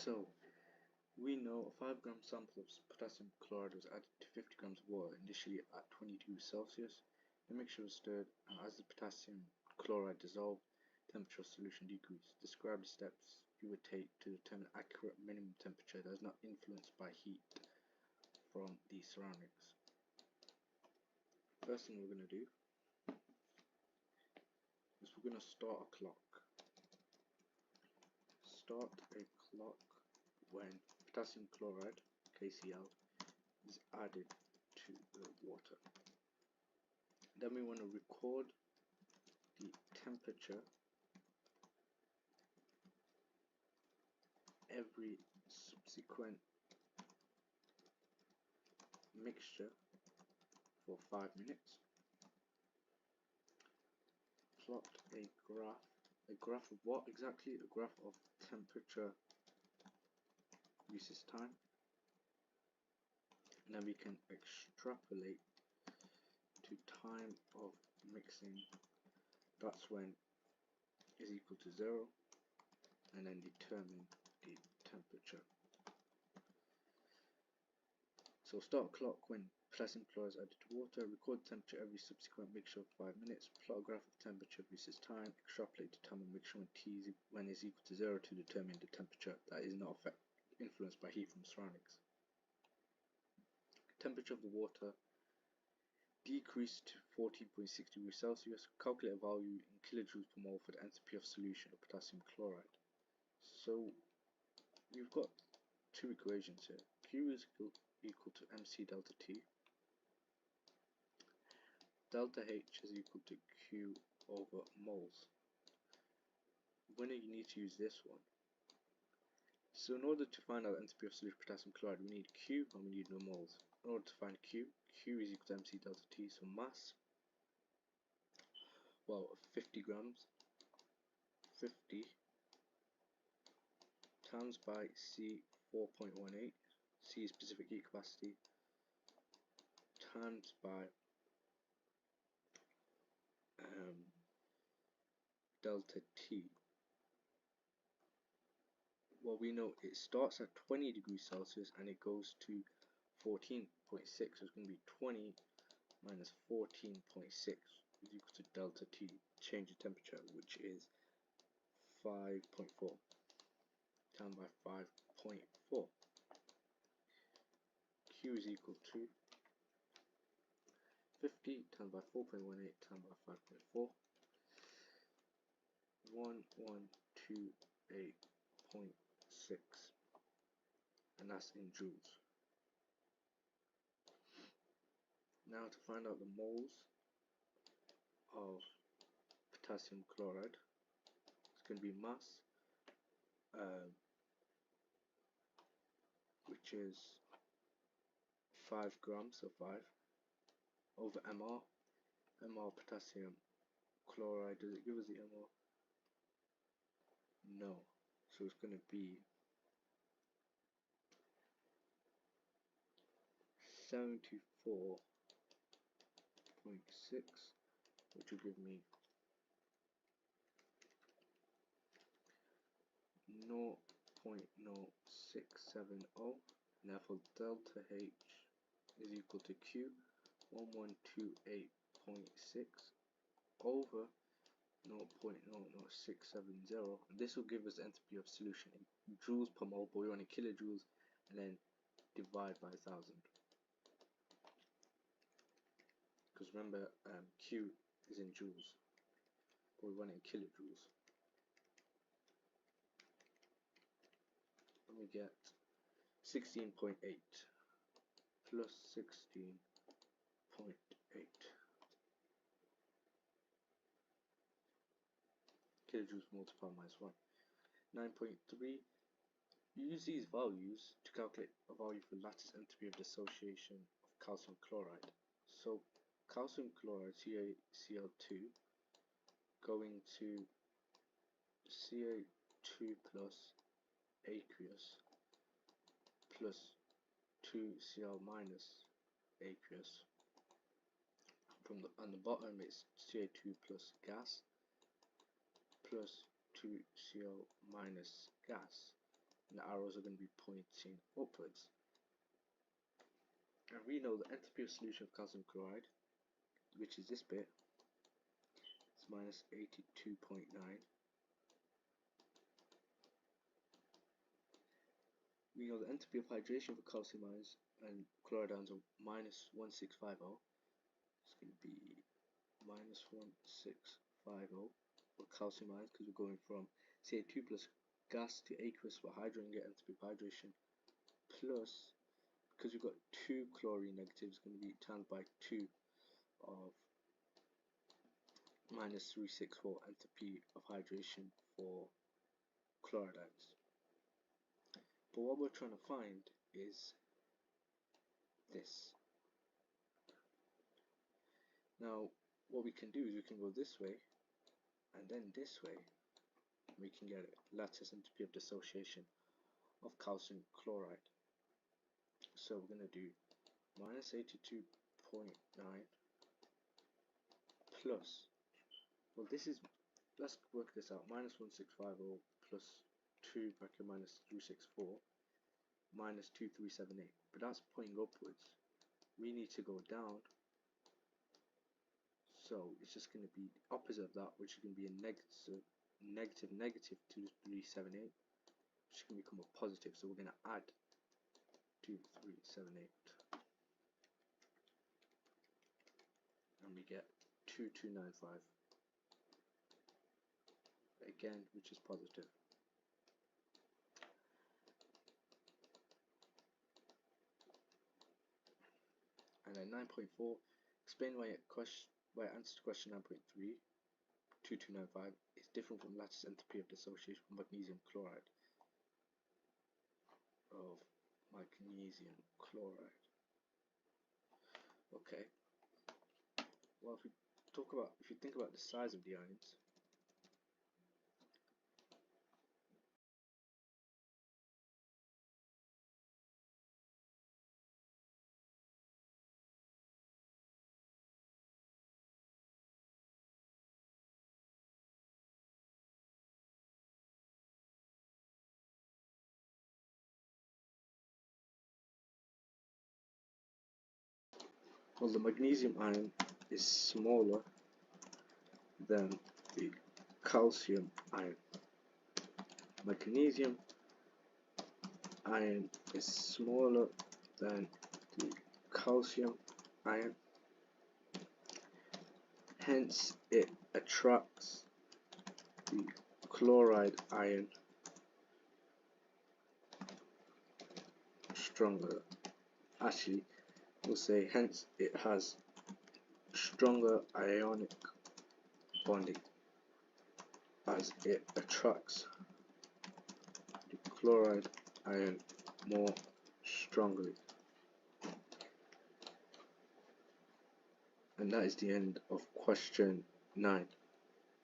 So we know a 5 gram sample of potassium chloride was added to 50 grams of water initially at 20 degrees Celsius. The mixture was stirred, and as the potassium chloride dissolved, temperature of solution decreased. Describe the steps you would take to determine accurate minimum temperature that is not influenced by heat from the surroundings. First thing we're going to do is we're going to start a clock. Start a clock when potassium chloride, KCl, is added to the water. Then we want to record the temperature every subsequent mixture for 5 minutes. Plot a graph. A graph of what exactly? A graph of temperature versus time. And then we can extrapolate to time of mixing. That's when is equal to 0, and then determine the temperature. So start a clock when potassium chloride is added to water, record temperature every subsequent mixture of 5 minutes, plot a graph of temperature versus time, extrapolate to time of mixture when is equal to 0 to determine the temperature that is not influenced by heat from surroundings. Temperature of the water decreased to 14.6 degrees Celsius. Calculate a value in kilojoules per mole for the enthalpy of solution of potassium chloride. So you've got two equations here. Q is equal to mc delta T. Delta H is equal to Q over moles. When you need to use this one. So in order to find out the enthalpy of solution potassium chloride, we need Q and we need no moles. In order to find Q is equal to mc delta T, so mass, well, 50 grams, 50 times by C 4.18, C is specific heat capacity, times by delta T. Well, we know it starts at 20 degrees Celsius and it goes to 14.6, so it's going to be 20 minus 14.6 is equal to delta T, change of temperature, which is 5.4 times by 5.4. Q is equal to 50 times by 4.18 times by 5.4, 1128.6, and that's in joules. Now to find out the moles of potassium chloride, it's going to be mass, which is 5 grams, so 5, over mR. mR potassium chloride, does it give us the mR? No. So it's going to be 74.6, which will give me 0.0670, and therefore delta H is equal to Q, 1128.6 over 0.00670, and this will give us the enthalpy of solution in joules per mole, but we want in kilojoules, and then divide by 1000. Because remember, Q is in joules, but we want it in kilojoules. And we get 16.8 plus 16.8 kilojoules multiplied minus 1. 9.3. Use these values to calculate a value for lattice enthalpy of dissociation of calcium chloride. So calcium chloride, CaCl2, going to Ca2 plus aqueous plus 2Cl minus aqueous. On the bottom it's Ca2 plus gas plus 2Cl minus gas. and the arrows are going to be pointing upwards. And we know the enthalpy of solution of calcium chloride, which is this bit, is minus 82.9. We know the enthalpy of hydration for calcium ions and chloride ions are minus 1650. It's going to be minus 1650 for calcium ions because we're going from Ca2 plus gas to aqueous for hydrogen, get enthalpy of hydration, plus because we've got 2 chlorine negatives, going to be times by 2 of minus 364 enthalpy of hydration for chloride ions. But what we're trying to find is this. Now what we can do is we can go this way and then this way, and we can get a lattice enthalpy of dissociation of calcium chloride. So we're going to do minus 82.9 plus, well this is, let's work this out, minus 1650 plus 2 bracket minus 364 minus 2378, but that's pointing upwards. We need to go down, so it's just going to be the opposite of that, which is going to be a negative 2378, which is going to become a positive, so we're going to add 2378 and we get 2295 again, which is positive. And then 9.4, explain why answer to question 9.3, 2295 is different from lattice enthalpy of dissociation of magnesium chloride. Okay. Well, if you think about the size of the ions, well, the magnesium ion is smaller than the calcium ion. Magnesium ion is smaller than the calcium ion, hence it attracts the chloride ion stronger. Actually, we'll say hence it has stronger ionic bonding as it attracts the chloride ion more strongly. And that is the end of question 9.